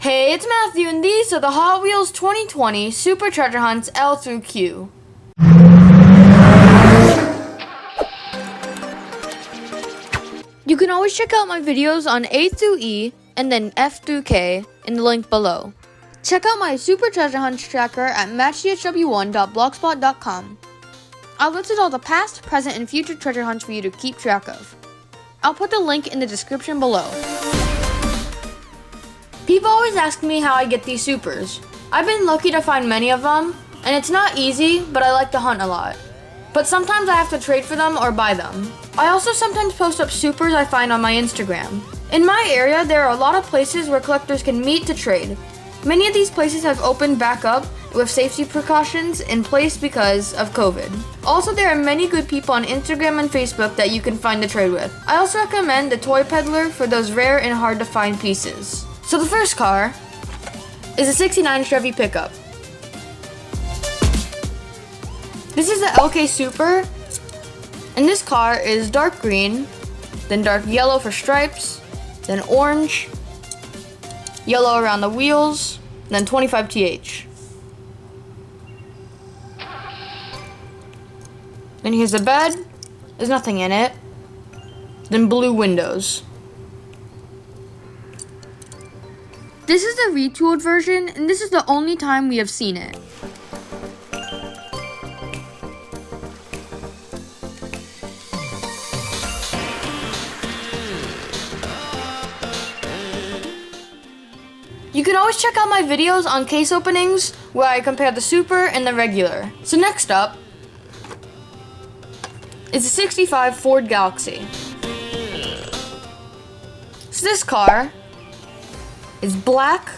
Hey, it's Matthew, and these are the Hot Wheels 2020 Super Treasure Hunts L through Q. You can always check out my videos on A through E and then F through K in the link below. Check out my Super Treasure Hunts tracker at matchthw1.blogspot.com. I've listed all the past, present, and future treasure hunts for you to keep track of. I'll put the link in the description below. People always ask me how I get these supers. I've been lucky to find many of them, and it's not easy, but I like to hunt a lot. But sometimes I have to trade for them or buy them. I also sometimes post up supers I find on my Instagram. In my area, there are a lot of places where collectors can meet to trade. Many of these places have opened back up with safety precautions in place because of COVID. Also, there are many good people on Instagram and Facebook that you can find to trade with. I also recommend the Toy Peddler for those rare and hard to find pieces. So the first car is a 69 Chevy pickup. This is the LK Super, and this car is dark green, then dark yellow for stripes, then orange, yellow around the wheels, then 25 TH. Then here's the bed, there's nothing in it, then blue windows. This is the retooled version, and this is the only time we have seen it. You can always check out my videos on case openings where I compare the Super and the regular. So next up is a 65 Ford Galaxy. So this car is black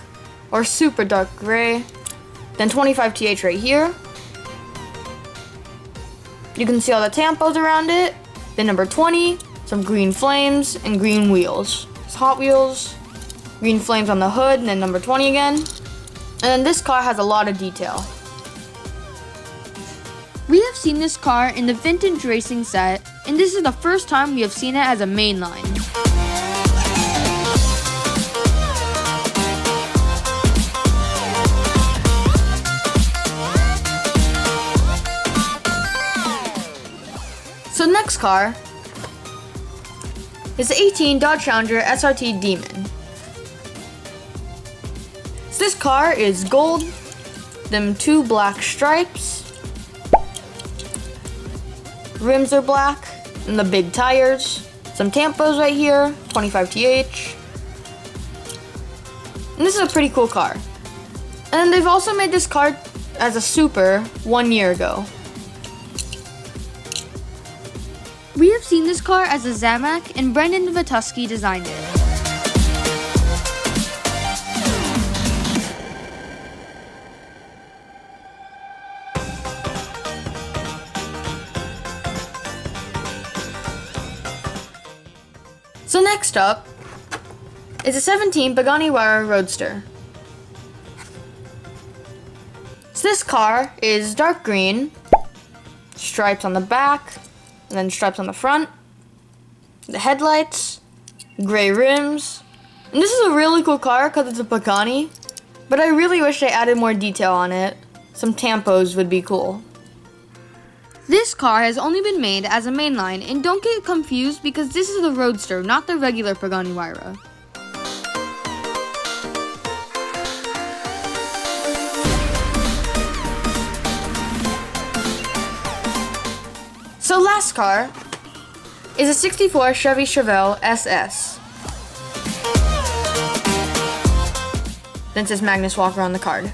or super dark gray, then 25 TH right here. You can see all the tampos around it, then number 20, some green flames, and green wheels. It's Hot Wheels, green flames on the hood, and then number 20 again. And then this car has a lot of detail. We have seen this car in the vintage racing set, and this is the first time we have seen it as a mainline. So the next car is the 18 Dodge Challenger SRT Demon. So this car is gold, then two black stripes, rims are black, and the big tires, some tampos right here, 25 TH. And this is a pretty cool car. And they've also made this car as a super 1 year ago. We have seen this car as a Zamak, and Brendan Vituski designed it. So next up is a 17 Pagani Roadster. So this car is dark green, stripes on the back, and then stripes on the front, the headlights, gray rims. And this is a really cool car because it's a Pagani, but I really wish they added more detail on it. Some tampos would be cool. This car has only been made as a mainline, and don't get confused because this is the Roadster, not the regular Pagani Huayra. So last car is a 64 Chevy Chevelle SS. Then it says Magnus Walker on the card.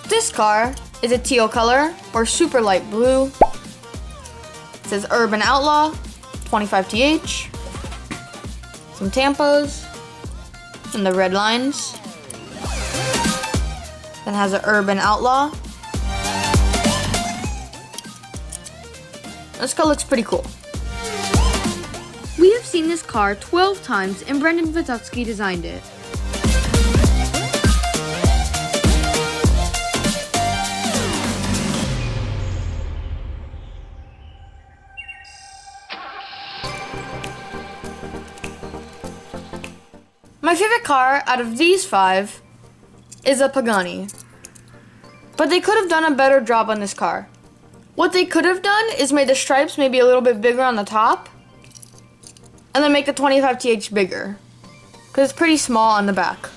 This car is a teal color or super light blue. It says Urban Outlaw, 25 TH. Some tampos and the red lines. Then has an Urban Outlaw. This car looks pretty cool. We have seen this car 12 times, and Brendan Vituski designed it. My favorite car out of these 5 is a Pagani. But they could have done a better job on this car. What they could have done is made the stripes maybe a little bit bigger on the top, and then make the 25th bigger, because it's pretty small on the back.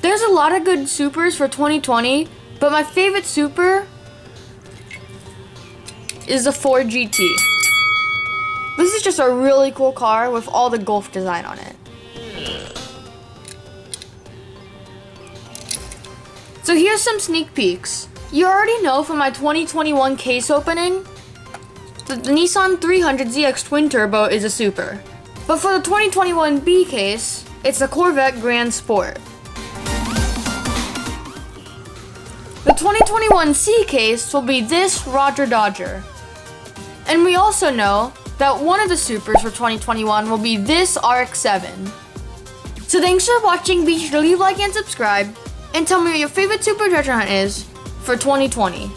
There's a lot of good supers for 2020, but my favorite super is the Ford GT. This is just a really cool car with all the Golf design on it. So here's some sneak peeks. You already know from my 2021 case opening that the Nissan 300ZX Twin Turbo is a super. But for the 2021 B case, it's the Corvette Grand Sport. The 2021 C case will be this Roger Dodger. And we also know that one of the supers for 2021 will be this RX-7. So thanks for watching, be sure to leave a like and subscribe, and tell me what your favorite super treasure hunt is for 2020.